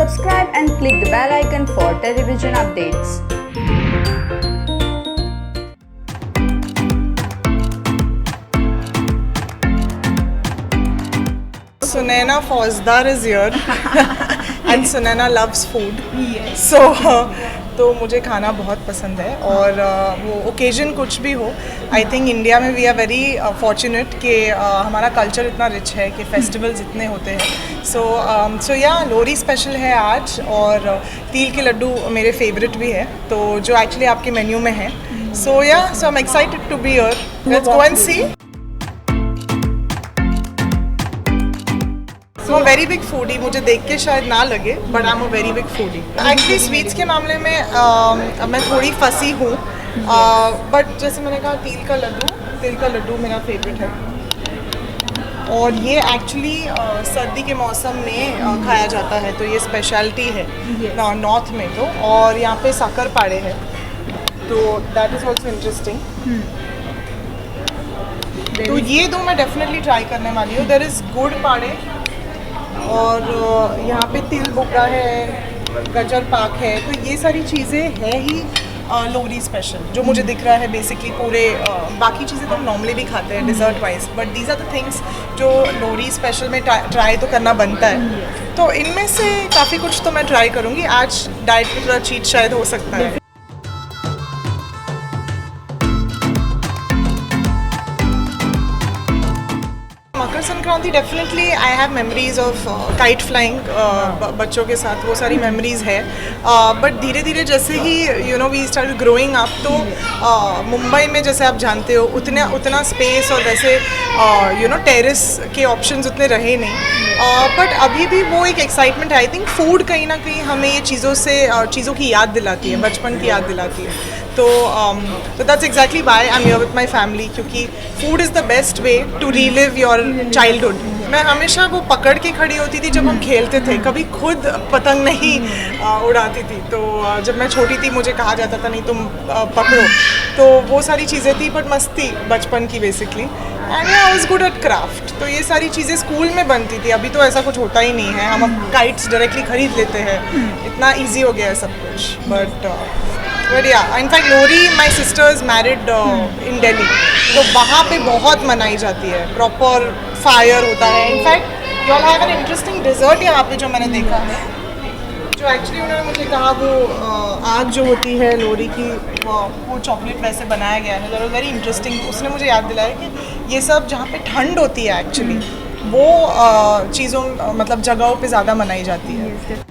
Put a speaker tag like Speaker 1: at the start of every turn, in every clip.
Speaker 1: subscribe and click the bell icon for television updates.
Speaker 2: Sunaina Fauzdar is here and Sunaina loves food.
Speaker 3: Yes.
Speaker 2: So तो मुझे खाना बहुत पसंद है और वो ओकेजन कुछ भी हो, आई थिंक इंडिया में वी आर वेरी फॉर्चुनेट कि हमारा कल्चर इतना रिच है कि फेस्टिवल्स इतने होते हैं. सो या लोहरी स्पेशल है आज और तिल के लड्डू मेरे फेवरेट भी है, तो जो एक्चुअली आपके मेन्यू में है. So I am excited to be here. Let's go and see. I'm a very big foodie. मुझे देख के शायद ना लगे, but I'm a very big foodie. Actually sweets के मामले में मैं थोड़ी फंसी हूँ, but जैसे मैंने कहा तिल का लड्डू मेरा फेवरेट है. और ये एक्चुअली सर्दी के मौसम में खाया जाता है, तो ये स्पेशलिटी है नॉर्थ में. तो और यहाँ पे साकर पाड़े है, तो दैट इज़ ऑल्सो इंटरेस्टिंग. तो ये दो मैं डेफिनेटली ट्राई करने वाली हूँ. देयर इज़ गुड़ पाड़े और यहाँ पे तिल बुग्गा है, गजर पाक है, तो ये सारी चीज़ें है ही लोहरी स्पेशल जो मुझे दिख रहा है. बेसिकली पूरे बाकी चीज़ें तो हम नॉर्मली भी खाते हैं dessert wise, but these are the things जो लोहरी स्पेशल में ट्राई तो करना बनता है. तो इनमें से काफ़ी कुछ तो मैं ट्राई करूँगी. आज डाइट पे थोड़ा चीट शायद हो सकता है. Makar Sankranti definitely I have memories of kite flying. बच्चों के साथ वो सारी मेमोरीज है, बट धीरे धीरे जैसे ही वी स्टार्ट ग्रोइंग अप, तो मुंबई में जैसे आप जानते हो उतना स्पेस और वैसे टेरेस के ऑप्शंस उतने रहे नहीं. बट अभी भी वो एक एक्साइटमेंट है. आई थिंक फूड कहीं ना कहीं हमें ये चीज़ों की याद दिलाती है, बचपन की याद दिलाती है. तो that's exactly why I am here with my family, क्योंकि food is the best way to relive your childhood. मैं हमेशा वो पकड़ के खड़ी होती थी जब हम खेलते थे, कभी खुद पतंग नहीं उड़ाती थी. तो जब मैं छोटी थी मुझे कहा जाता था नहीं तुम पकड़ो, तो वो सारी चीज़ें थी, बट मस्ती बचपन की basically. And I was good at craft. तो ये सारी चीज़ें स्कूल में बनती थी. अभी तो ऐसा कुछ होता ही नहीं है, हम अब काइट्स डायरेक्टली खरीद लेते हैं, इतना ईजी हो गया है सब कुछ. But in fact Lohri my sisters married in Delhi, तो वहाँ पे बहुत मनाई जाती है. प्रॉपर फायर होता है. In fact you all have an interesting dessert यहाँ पे जो मैंने देखा है, जो एक्चुअली उन्होंने मुझे कहा वो आग जो होती है लोहरी की, वो चॉकलेट वैसे बनाया गया है. That was very interesting. उसने मुझे याद दिलाया कि ये सब जहाँ पे ठंड होती है एक्चुअली वो चीज़ों मतलब जगहों पे ज़्यादा मनाई जाती है.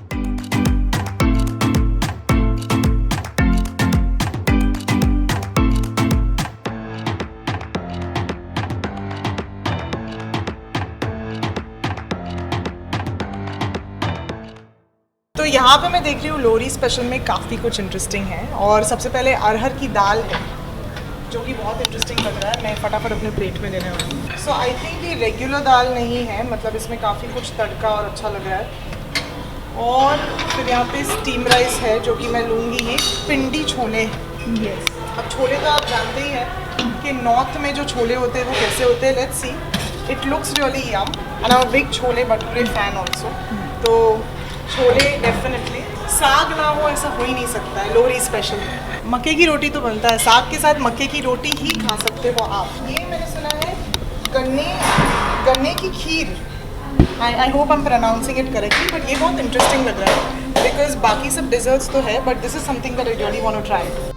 Speaker 2: तो यहाँ पे मैं देख रही हूँ लोहरी स्पेशल में काफ़ी कुछ इंटरेस्टिंग है. और सबसे पहले अरहर की दाल है जो कि बहुत इंटरेस्टिंग लग रहा है. मैं फटाफट अपने प्लेट में लेने वाली हूँ. सो आई थिंक ये रेगुलर दाल नहीं है, मतलब इसमें काफ़ी कुछ तड़का और अच्छा लग रहा है. और फिर यहाँ पे स्टीम राइस है जो कि मैं लूँगी. ये पिंडी छोले.
Speaker 3: Yes.
Speaker 2: अब छोले तो आप जानते ही हैं कि नॉर्थ में जो छोले होते हैं वो कैसे होते हैं. Let's see. It looks really yum and I am a big chole bhature fan also. तो छोले डेफिनेटली. साग ना हो ऐसा हो ही नहीं सकता है लोहरी स्पेशल. मक्के की रोटी तो बनता है, साग के साथ मक्के की रोटी ही खा सकते हो आप. ये मैंने सुना है गन्ने की खीर. I hope I am pronouncing it correctly, but ये बहुत इंटरेस्टिंग लग रहा है बिकॉज बाकी सब डिजर्ट्स तो है, but this is something that I really want to try.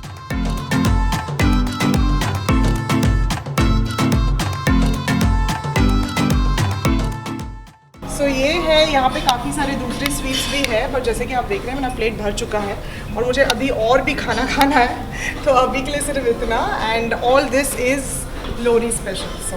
Speaker 2: तो ये है. यहाँ पे काफ़ी सारे दूसरे स्वीट्स भी है, पर जैसे कि आप देख रहे हैं मेरा प्लेट भर चुका है और मुझे अभी और भी खाना है, तो अभी के लिए सिर्फ इतना. And all this is Lohri special. So